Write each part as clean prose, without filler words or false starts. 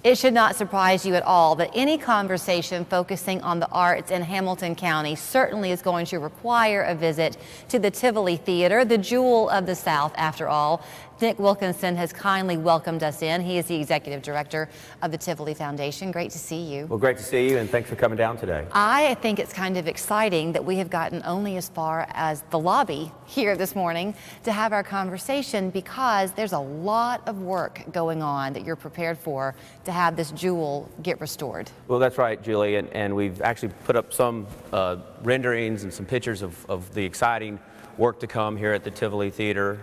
It should not surprise you at all that any conversation focusing on the arts in Hamilton County certainly is going to require a visit to the Tivoli Theater, the jewel of the South, after all. Nick Wilkinson has kindly welcomed us in. He is the executive director of the Tivoli Foundation. Great to see you. Well, great to see you, and thanks for coming down today. I think it's kind of exciting that we have gotten only as far as the lobby here this morning to have our conversation, because there's a lot of work going on that you're prepared for to have this jewel get restored. Well, that's right, Julie, and we've actually put up some renderings and some pictures of the exciting work to come here at the Tivoli Theater.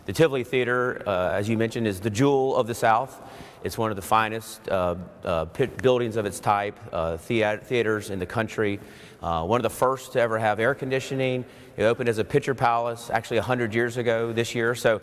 The Tivoli Theater, as you mentioned, is the jewel of the South. It's one of the finest buildings of its type, theaters in the country. One of the first to ever have air conditioning. It opened as a picture palace, actually 100 years ago this year. So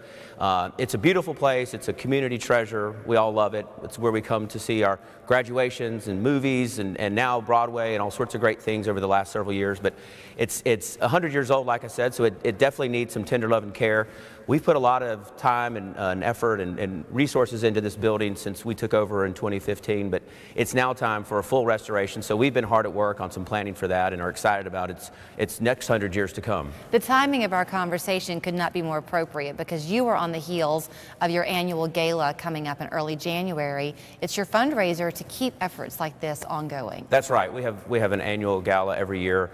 it's a beautiful place. It's a community treasure. We all love it. It's where we come to see our graduations and movies and now Broadway and all sorts of great things over the last several years. But it's 100 years old, like I said, so it definitely needs some tender love and care. We've put a lot of time and effort and resources into this building since we took over in 2015, but it's now time for a full restoration. So we've been hard at work on some planning for that and are excited about its next 100 years to come. The timing of our conversation could not be more appropriate, because you are on the heels of your annual gala coming up in early January. It's your fundraiser to keep efforts like this ongoing. That's right. We have an annual gala every year.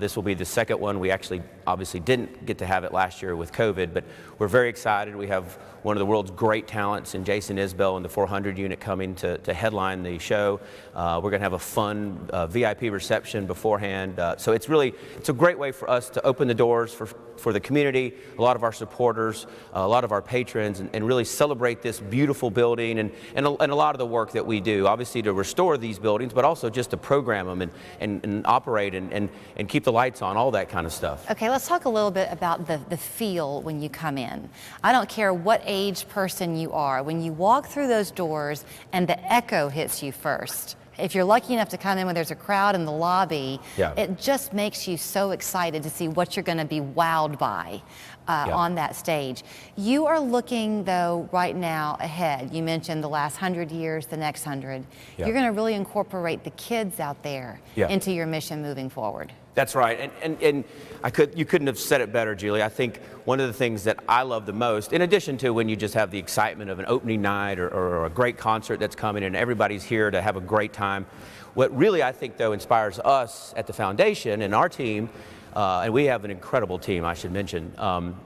This will be the second one. We actually obviously didn't get to have it last year with COVID, but we're very excited. We have one of the world's great talents in Jason Isbell in the 400 unit coming to headline the show. We're going to have a fun VIP reception beforehand. So it's a great way for us to open the doors for the community, a lot of our supporters, a lot of our patrons, and really celebrate this beautiful building and a lot of the work that we do, obviously to restore these buildings, but also just to program them and operate and keep the lights on, all that kind of stuff. Okay, let's talk a little bit about the feel when you come in. I don't care what age person you are, when you walk through those doors and the echo hits you first. If you're lucky enough to come in when there's a crowd in the lobby, it just makes you so excited to see what you're going to be wowed by on that stage. You are looking, though, right now ahead. You mentioned the last 100 years, the next 100. You're going to really incorporate the kids out there into your mission moving forward. That's right, and you couldn't have said it better, Julie. I think one of the things that I love the most, in addition to when you just have the excitement of an opening night or a great concert that's coming and everybody's here to have a great time, what really I think though inspires us at the foundation and our team, and we have an incredible team, I should mention,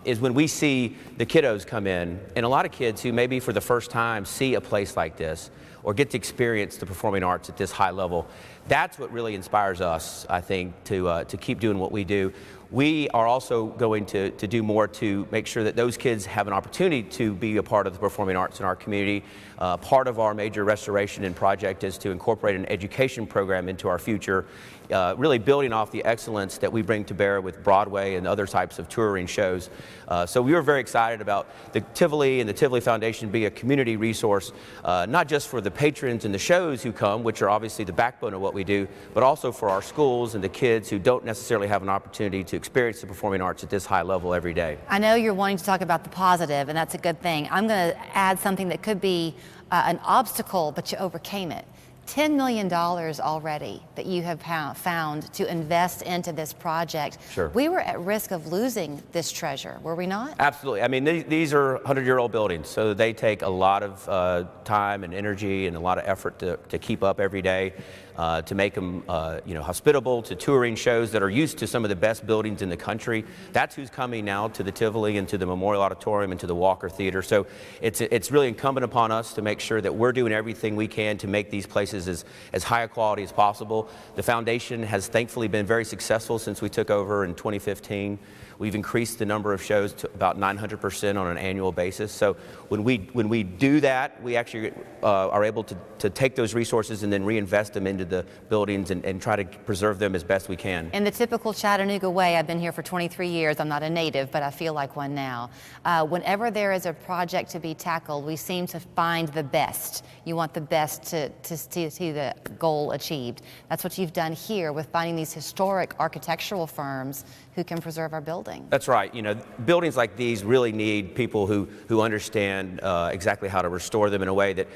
is when we see the kiddos come in, and a lot of kids who maybe for the first time see a place like this or get to experience the performing arts at this high level. That's what really inspires us, I think, to keep doing what we do. We are also going to do more to make sure that those kids have an opportunity to be a part of the performing arts in our community. Part of our major restoration and project is to incorporate an education program into our future, really building off the excellence that we bring to bear with Broadway and other types of touring shows. So we were very excited about the Tivoli and the Tivoli Foundation being a community resource, not just for the patrons and the shows who come, which are obviously the backbone of what we do, but also for our schools and the kids who don't necessarily have an opportunity to experience the performing arts at this high level every day. I know you're wanting to talk about the positive, and that's a good thing. I'm going to add something that could be an obstacle, but you overcame it. $10 million already that you have found to invest into this project. Sure. We were at risk of losing this treasure, were we not? Absolutely. I mean, these are 100-year-old buildings, so they take a lot of time and energy and a lot of effort to keep up every day, to make them hospitable to touring shows that are used to some of the best buildings in the country. That's who's coming now to the Tivoli and to the Memorial Auditorium and to the Walker Theater. So it's really incumbent upon us to make sure that we're doing everything we can to make these places as high a quality as possible. The foundation has thankfully been very successful since we took over in 2015. We've increased the number of shows to about 900% on an annual basis. So when we do that, we actually are able to take those resources and then reinvest them into the buildings and try to preserve them as best we can. In the typical Chattanooga way, I've been here for 23 years. I'm not a native, but I feel like one now. Whenever there is a project to be tackled, we seem to find the best. You want the best to see the goal achieved. That's what you've done here with finding these historic architectural firms who can preserve our building. That's right. You know, buildings like these really need people who understand exactly how to restore them in a way that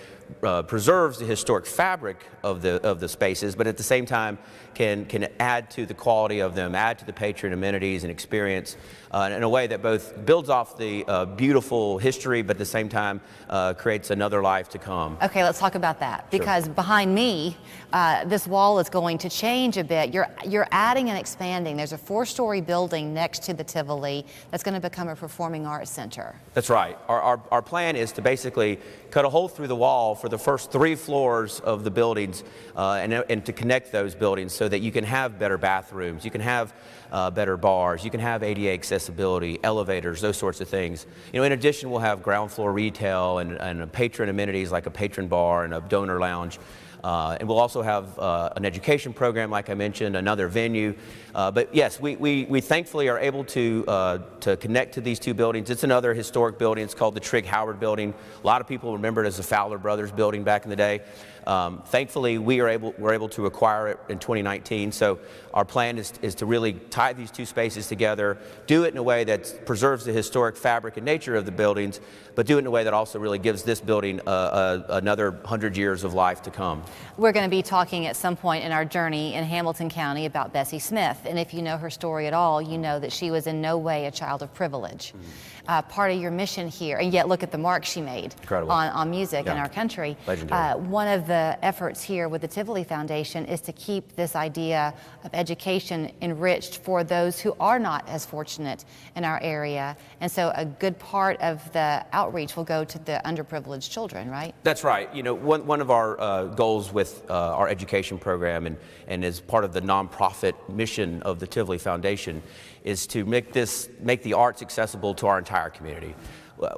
preserves the historic fabric of the spaces, but at the same time can add to the quality of them, add to the patron amenities and experience in a way that both builds off the beautiful history, but at the same time creates another life to come. Okay, let's talk about that, because behind me, this wall is going to change a bit. You're adding and expanding. There's a 4-story building next to the Tivoli that's going to become a performing arts center. That's right. Our plan is to basically cut a hole through the wall for the first 3 floors of the buildings and to connect those buildings so that you can have better bathrooms, you can have better bars, you can have ADA accessibility, elevators, those sorts of things. You know, in addition, we'll have ground floor retail and patron amenities like a patron bar and a donor lounge. And we'll also have an education program, like I mentioned, another venue. But yes, we thankfully are able to connect to these 2 buildings. It's another historic building. It's called the Trigg Howard Building. A lot of people remember it as the Fowler Brothers building back in the day. Thankfully, we're able to acquire it in 2019. So our plan is to really tie these 2 spaces together, do it in a way that preserves the historic fabric and nature of the buildings, but do it in a way that also really gives this building another 100 years of life to come. We're going to be talking at some point in our journey in Hamilton County about Bessie Smith. And if you know her story at all, you know that she was in no way a child of privilege. Part of your mission here, and yet look at the mark she made on music in our country. Legendary. One of the efforts here with the Tivoli Foundation is to keep this idea of education enriched for those who are not as fortunate in our area. And so a good part of the outreach will go to the underprivileged children, right? That's right. You know, one of our goals with our education program and as part of the nonprofit mission of the Tivoli Foundation is to make the arts accessible to our entire community.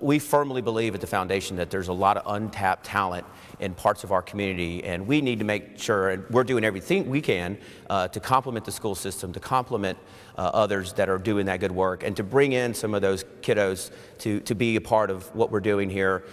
We firmly believe at the foundation that there's a lot of untapped talent in parts of our community, and we need to make sure, and we're doing everything we can to complement the school system, to complement others that are doing that good work, and to bring in some of those kiddos to be a part of what we're doing here.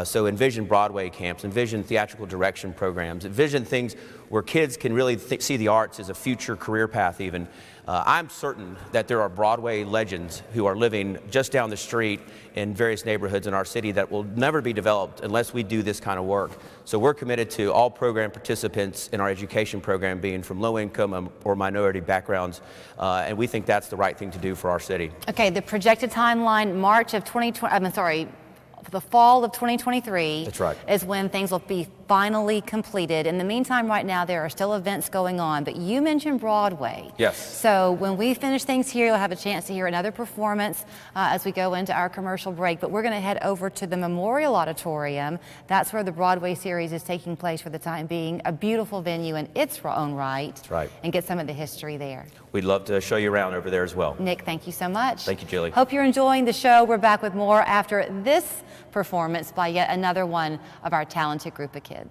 So envision Broadway camps, envision theatrical direction programs, envision things where kids can really see the arts as a future career path even. I'm certain that there are Broadway legends who are living just down the street in various neighborhoods in our city that will never be developed unless we do this kind of work. So we're committed to all program participants in our education program being from low income or minority backgrounds, and we think that's the right thing to do for our city. Okay, the projected timeline, March of 2020, the fall of 2023 That's right. is when things will be finally completed. In the meantime, right now, there are still events going on, but you mentioned Broadway. Yes. So when we finish things here, you'll have a chance to hear another performance as we go into our commercial break, but we're going to head over to the Memorial Auditorium. That's where the Broadway series is taking place for the time being, a beautiful venue in its own right. That's right. And get some of the history there. We'd love to show you around over there as well. Nick, thank you so much. Thank you, Julie. Hope you're enjoying the show. We're back with more after this performance by yet another one of our talented group of kids.